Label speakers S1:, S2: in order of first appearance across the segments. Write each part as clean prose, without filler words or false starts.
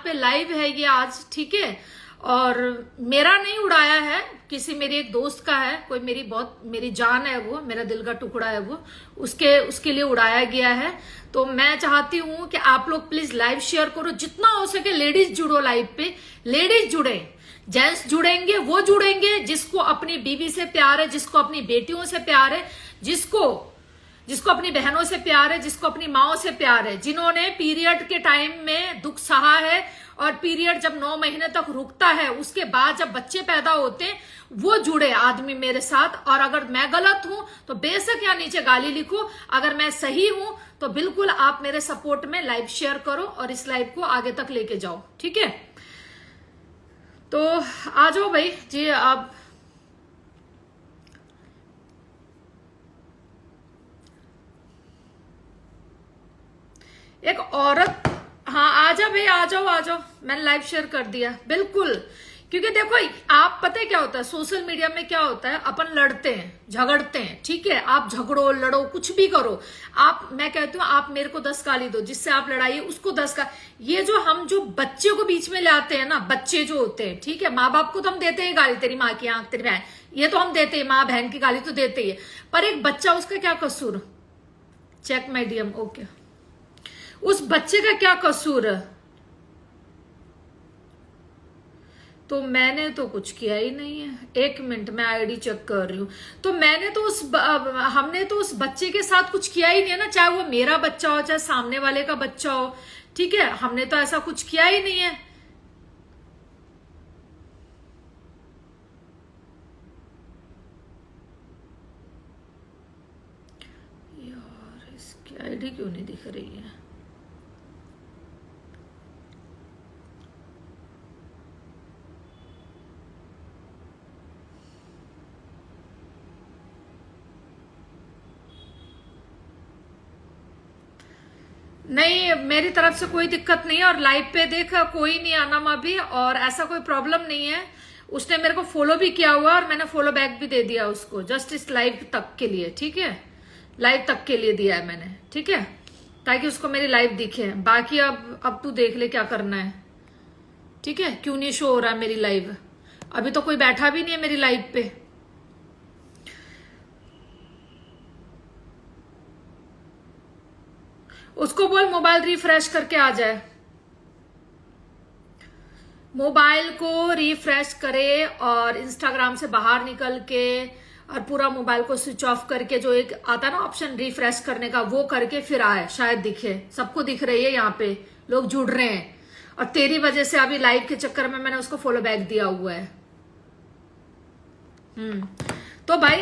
S1: पे लाइव है ये आज, ठीक है। और मेरा नहीं उड़ाया है, किसी मेरी एक दोस्त का है, कोई मेरी जान है, वो मेरा दिल का टुकड़ा है, वो उसके लिए उड़ाया गया है। तो मैं चाहती हूं कि आप लोग प्लीज लाइव शेयर करो, जितना हो सके लेडीज जुड़ो लाइव पे, लेडीज जुड़े, जेंट्स जुड़ेंगे, वो जुड़ेंगे जिसको अपनी बीवी से प्यार है, जिसको अपनी बेटियों से प्यार है, जिसको अपनी बहनों से प्यार है, जिसको अपनी माओ से प्यार है, जिन्होंने पीरियड के टाइम में दुख सहा है, और पीरियड जब 9 महीने तक रुकता है, उसके बाद जब बच्चे पैदा होते हैं, वो जुड़े आदमी मेरे साथ। और अगर मैं गलत हूं तो बेशक यहाँ नीचे गाली लिखो, अगर मैं सही हूं तो बिल्कुल आप मेरे सपोर्ट में लाइव शेयर करो और इस लाइव को आगे तक लेके जाओ, ठीक है। तो आ जाओ भाई जी, आप एक औरत, हाँ आ जाओ भाई, आ जाओ, मैंने लाइव शेयर कर दिया, बिल्कुल। क्योंकि देखो आप पता है क्या होता है, सोशल मीडिया में क्या होता है, अपन लड़ते हैं, झगड़ते हैं, ठीक है। आप झगड़ो, लड़ो, कुछ भी करो, मैं कहती हूँ आप मेरे को 10 गाली दो, जिससे आप लड़ाइए उसको 10 का। ये जो बच्चे को बीच में ले आते हैं ना, बच्चे जो होते हैं, ठीक है, माँ बाप को तो हम देते हैं गाली, तेरी माँ की आंख, तेरी बहन, ये तो हम देते हैं, माँ बहन की गाली तो देते ही है, पर एक बच्चा, उसका क्या कसूर? चेक माय डीएम, ओके, उस बच्चे का क्या कसूर है? तो मैंने तो कुछ किया ही नहीं है। 1 मिनट, मैं आईडी चेक कर रही हूं। तो हमने तो उस बच्चे के साथ कुछ किया ही नहीं है ना, चाहे वो मेरा बच्चा हो, चाहे सामने वाले का बच्चा हो, ठीक है, हमने तो ऐसा कुछ किया ही नहीं है। यार इसकी आईडी क्यों नहीं दिख रही है? नहीं, मेरी तरफ से कोई दिक्कत नहीं है, और लाइव पे देख कोई नहीं आना अभी, और ऐसा कोई प्रॉब्लम नहीं है। उसने मेरे को फॉलो भी किया हुआ और मैंने फॉलो बैक भी दे दिया उसको, जस्ट इस लाइव तक के लिए, ठीक है, लाइव तक के लिए दिया है मैंने, ठीक है, ताकि उसको मेरी लाइव दिखे। बाकी अब तू देख ले क्या करना है, ठीक है। क्यों नहीं शो हो रहा है मेरी लाइव? अभी तो कोई बैठा भी नहीं है मेरी लाइव पे। उसको बोल मोबाइल रिफ्रेश करके आ जाए, मोबाइल को रिफ्रेश करे, और इंस्टाग्राम से बाहर निकल के और पूरा मोबाइल को स्विच ऑफ करके, जो एक आता है ना ऑप्शन रिफ्रेश करने का, वो करके फिर आए, शायद दिखे। सबको दिख रही है, यहाँ पे लोग जुड़ रहे हैं, और तेरी वजह से अभी लाइव के चक्कर में मैंने उसको फॉलो बैक दिया हुआ है। तो भाई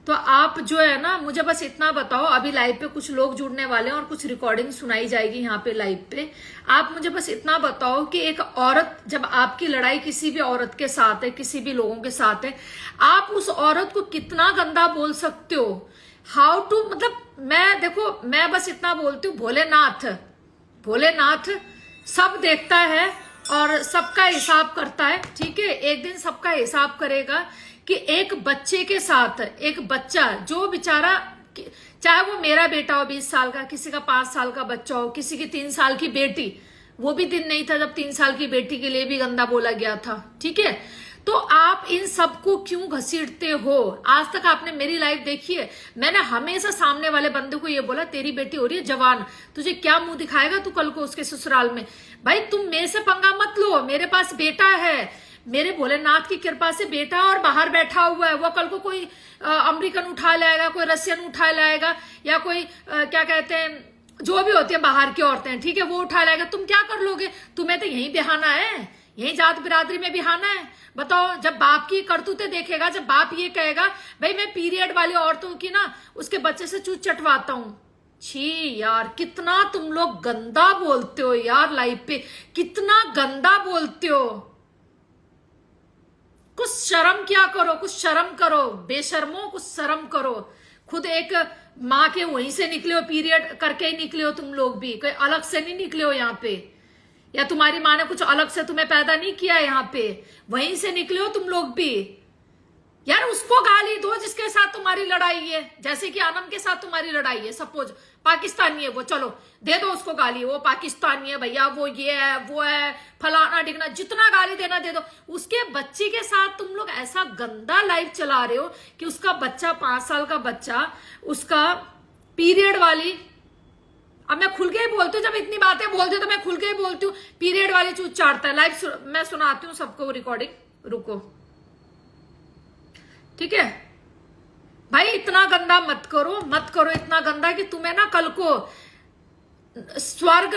S1: आप जो है ना, मुझे बस इतना बताओ, अभी लाइव पे कुछ लोग जुड़ने वाले हैं और कुछ रिकॉर्डिंग सुनाई जाएगी यहाँ पे लाइव पे। आप मुझे बस इतना बताओ कि एक औरत, जब आपकी लड़ाई किसी भी औरत के साथ है, किसी भी लोगों के साथ है, आप उस औरत को कितना गंदा बोल सकते हो? हाउ टू, मतलब मैं बस इतना बोलती हूँ, भोलेनाथ सब देखता है और सबका हिसाब करता है, ठीक है। एक दिन सबका हिसाब करेगा कि एक बच्चे के साथ, एक बच्चा जो बेचारा, चाहे वो मेरा बेटा हो 20 साल का, किसी का 5 साल का बच्चा हो, किसी की 3 साल की बेटी, वो भी दिन नहीं था जब 3 साल की बेटी के लिए भी गंदा बोला गया था, ठीक है। तो आप इन सबको क्यों घसीटते हो? आज तक आपने मेरी लाइव देखी है? मैंने हमेशा सामने वाले बंदे को ये बोला, तेरी बेटी हो रही है जवान, तुझे क्या मुंह दिखाएगा तू कल को उसके ससुराल में? भाई तुम मेरे से पंगा मत लो, मेरे पास बेटा है, मेरे भोलेनाथ की कृपा से बेटा और बाहर बैठा हुआ है। वो कल को कोई अमेरिकन उठा लाएगा, कोई रशियन उठा लाएगा, या कोई क्या कहते हैं, जो भी होती है बाहर की औरतें, ठीक है, वो उठा लाएगा। तुम क्या कर लोगे? तुम्हें तो यही बिहाना है, यही जात बिरादरी में बिहाना है। बताओ, जब बाप की करतूतें देखेगा, जब बाप ये कहेगा भाई मैं पीरियड वाली औरतों की ना उसके बच्चे से चूत चटवाता हूं, छी यार, कितना तुम लोग गंदा बोलते हो यार, लाइव पे कितना गंदा बोलते हो। कुछ शर्म क्या करो, कुछ शर्म करो, बेशर्मो, कुछ शर्म करो। खुद एक माँ के वहीं से निकले हो, पीरियड करके ही निकले हो तुम लोग भी, कोई अलग से नहीं निकले हो यहाँ पे, या तुम्हारी माँ ने कुछ अलग से तुम्हें पैदा नहीं किया यहाँ पे, वहीं से निकले हो तुम लोग भी। यार उसको गाली दो जिसके साथ तुम्हारी लड़ाई है, जैसे कि आनंद के साथ तुम्हारी लड़ाई है, सपोज पाकिस्तानी है वो, चलो दे दो उसको गाली, वो पाकिस्तानी है भैया, वो ये है वो है फलाना डिगना, जितना गाली देना दे दो। उसके बच्चे के साथ तुम लोग ऐसा गंदा लाइफ चला रहे हो कि उसका बच्चा 5 साल का बच्चा, उसका पीरियड वाली, अब मैं खुल के ही बोलती हूँ, जब इतनी बातें बोलती हूँ तो मैं खुल के ही बोलती हूँ, पीरियड वाली चूज चाटता है। लाइव मैं सुनाती हूँ सबको रिकॉर्डिंग, रुको, ठीक है भाई। इतना गंदा मत करो, मत करो इतना गंदा कि तुम्हें ना कल को स्वर्ग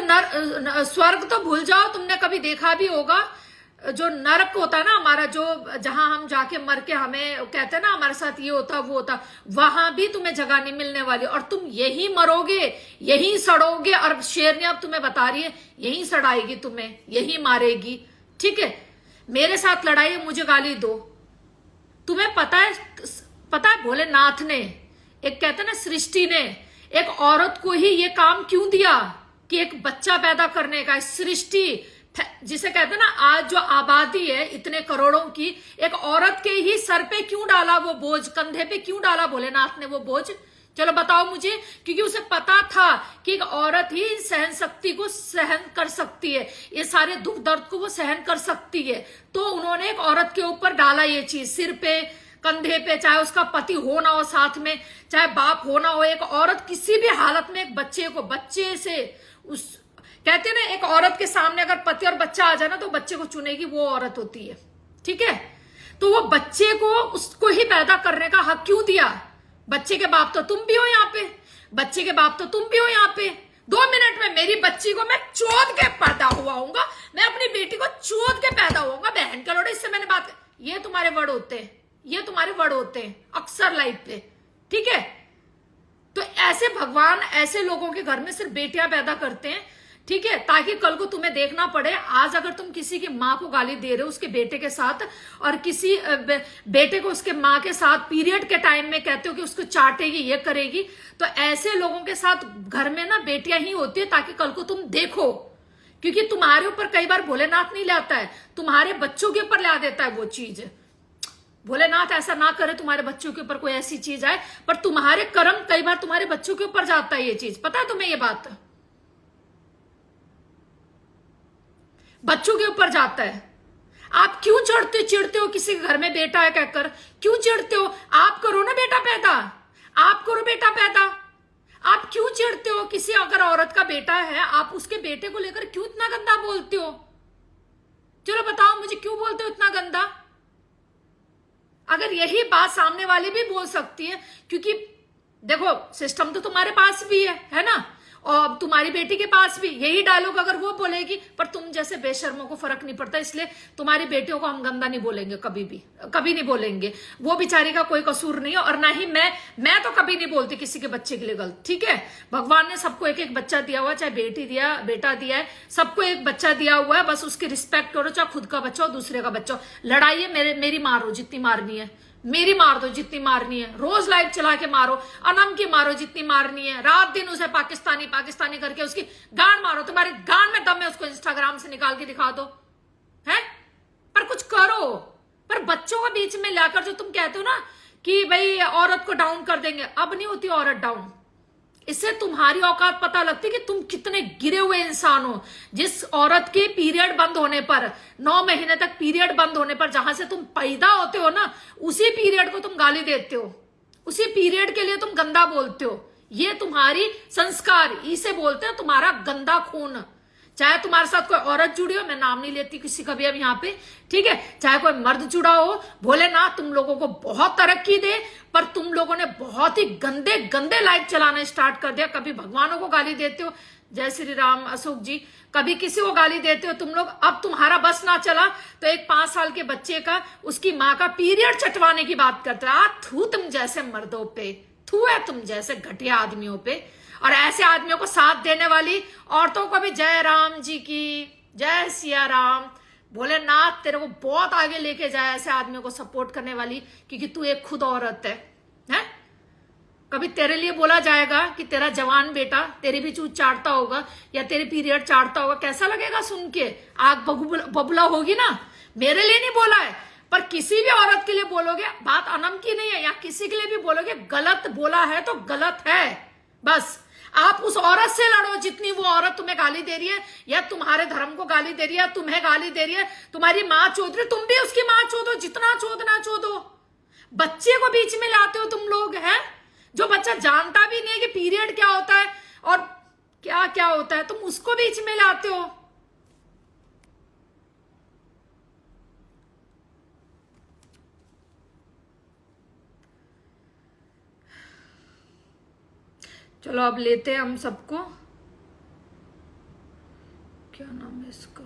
S1: तो भूल जाओ, तुमने कभी देखा भी होगा जो नरक होता है ना हमारा, जो जहां हम जाके मर के हमें कहते हैं ना हमारे साथ ये होता वो होता, वहां भी तुम्हें जगह नहीं मिलने वाली, और तुम यही मरोगे, यही सड़ोगे। और शेरनी अब तुम्हें बता रही है यही सड़ाएगी तुम्हें, यही मारेगी, ठीक है। मेरे साथ लड़ाई, मुझे गाली दो। तुम्हें पता है भोलेनाथ ने, एक कहते हैं ना सृष्टि ने, एक औरत को ही ये काम क्यों दिया कि एक बच्चा पैदा करने का। सृष्टि जिसे कहते हैं ना, आज जो आबादी है इतने करोड़ों की, एक औरत के ही सर पे क्यों डाला वो बोझ, कंधे पे क्यों डाला भोलेनाथ ने वो बोझ? चलो बताओ मुझे। क्योंकि उसे पता था कि एक औरत ही सहन शक्ति को सहन कर सकती है, ये सारे दुख दर्द को वो सहन कर सकती है, तो उन्होंने एक औरत के ऊपर डाला ये चीज, सिर पे कंधे पे, चाहे उसका पति हो ना हो साथ में, चाहे बाप हो ना हो, एक औरत किसी भी हालत में एक बच्चे को, बच्चे से उस कहते हैं ना, एक औरत के सामने अगर पति और बच्चा आ जाए ना तो बच्चे को चुनेगी वो औरत होती है, ठीक है। तो वो बच्चे को, उसको ही पैदा करने का हक क्यों दिया? बच्चे के बाप तो तुम भी हो यहाँ पे, बच्चे के बाप तो तुम भी हो यहाँ पे। 2 मिनट में मेरी बच्ची को मैं चोद के पैदा हुआ हूंगा, मैं अपनी बेटी को चोद के पैदा हुआ, बहन का लोड़े। इससे मैंने बात, ये तुम्हारे वर्ड होते हैं, ये तुम्हारे वर्ड होते हैं अक्सर लाइफ पे, ठीक है। तो ऐसे भगवान ऐसे लोगों के घर में सिर्फ बेटियां पैदा करते हैं, ठीक है, ताकि कल को तुम्हें देखना पड़े। आज अगर तुम किसी की माँ को गाली दे रहे हो उसके बेटे के साथ, और किसी बेटे को उसके माँ के साथ पीरियड के टाइम में कहते हो कि उसको चाटेगी, ये करेगी, तो ऐसे लोगों के साथ घर में ना बेटियां ही होती है, ताकि कल को तुम देखो। क्योंकि तुम्हारे ऊपर कई बार भोलेनाथ नहीं लाता है, तुम्हारे बच्चों के ऊपर ला देता है वो चीज। भोलेनाथ ऐसा ना करे तुम्हारे बच्चों के ऊपर कोई ऐसी चीज आए, पर तुम्हारे कर्म कई बार तुम्हारे बच्चों के ऊपर जाता है ये चीज। पता है तुम्हें ये बात? बच्चों के ऊपर जाता है। आप क्यों चिढ़ते हो किसी के घर में बेटा है कहकर? क्यों चिढ़ते हो? आप करो ना बेटा पैदा, आप करो बेटा पैदा। आप क्यों चिढ़ते हो? किसी अगर औरत का बेटा है, आप उसके बेटे को लेकर क्यों इतना गंदा बोलते हो? चलो बताओ मुझे, क्यों बोलते हो इतना गंदा? अगर यही बात सामने वाली भी बोल सकती है, क्योंकि देखो सिस्टम तो तुम्हारे पास भी है ना, और तुम्हारी बेटी के पास भी यही डायलॉग अगर वो बोलेगी, पर तुम जैसे बेशर्मों को फर्क नहीं पड़ता, इसलिए तुम्हारी बेटियों को हम गंदा नहीं बोलेंगे, कभी भी कभी नहीं बोलेंगे। वो बेचारी का कोई कसूर नहीं है, और ना ही मैं तो कभी नहीं बोलती किसी के बच्चे के लिए गलत, ठीक है। भगवान ने सबको एक एक बच्चा दिया हुआ, चाहे बेटी दिया बेटा दिया है, सबको एक बच्चा दिया हुआ है, बस उसकी रिस्पेक्ट करो, चाहे खुद का बच्चा हो दूसरे का बच्चा हो। लड़ाई है मेरी मारो जितनी मारनी है, मेरी मार दो जितनी मारनी है, रोज लाइव चला के मारो, अनम की मारो जितनी मारनी है, रात दिन उसे पाकिस्तानी पाकिस्तानी करके उसकी गांड मारो, तुम्हारे गांड में दम है, उसको इंस्टाग्राम से निकाल के दिखा दो, है। पर कुछ करो। पर बच्चों को बीच में लाकर जो तुम कहते हो ना कि भाई औरत को डाउन कर देंगे, अब नहीं होती औरत डाउन। इससे तुम्हारी औकात पता लगती कि तुम कितने गिरे हुए इंसान हो। जिस औरत के पीरियड बंद होने पर, 9 महीने तक पीरियड बंद होने पर, जहां से तुम पैदा होते हो ना, उसी पीरियड को तुम गाली देते हो, उसी पीरियड के लिए तुम गंदा बोलते हो। ये तुम्हारी संस्कार, इसे बोलते हैं तुम्हारा गंदा खून। चाहे तुम्हारे साथ कोई औरत जुड़ी हो, मैं नाम नहीं लेती किसी का भी अब यहाँ पे, ठीक है, चाहे कोई मर्द जुड़ा हो, भोलेनाथ तुम लोगों को बहुत तरक्की दे, पर तुम लोगों ने बहुत ही गंदे गंदे लाइफ चलाना स्टार्ट कर दिया। कभी भगवानों को गाली देते हो, जय श्री राम अशोक जी, कभी किसी को गाली देते हो तुम लोग। अब तुम्हारा बस ना चला तो एक 5 साल के बच्चे का, उसकी माँ का पीरियड चटवाने की बात करते हो। थू तुम जैसे मर्दों पे, थू है तुम जैसे घटिया आदमियों पे। और ऐसे आदमियों को साथ देने वाली औरतों को भी जय राम जी की, जय सिया राम। भोलेनाथ तेरे को बहुत आगे लेके जाए ऐसे आदमियों को सपोर्ट करने वाली, क्योंकि तू एक खुद औरत है? कभी तेरे लिए बोला जाएगा कि तेरा जवान बेटा तेरी भी चूत चाटता होगा या तेरे पीरियड चाटता होगा, कैसा लगेगा सुन के? आग बबूला होगी ना। मेरे लिए नहीं बोला है, पर किसी भी औरत के लिए बोलोगे, बात अनम की नहीं है, या किसी के लिए भी बोलोगे गलत बोला है तो गलत है। बस आप उस औरत से लड़ो जितनी वो औरत तुम्हें गाली दे रही है, या तुम्हारे धर्म को गाली दे रही है, तुम्हें गाली दे रही है, तुम्हारी माँ चोद रही, तुम भी उसकी माँ चोदो, जितना चोदना चोदो। बच्चे को बीच में लाते हो तुम लोग, हैं जो बच्चा जानता भी नहीं है कि पीरियड क्या होता है और क्या क्या होता है, तुम उसको बीच में लाते हो। चलो अब लेते हैं हम सबको, क्या नाम है इसका।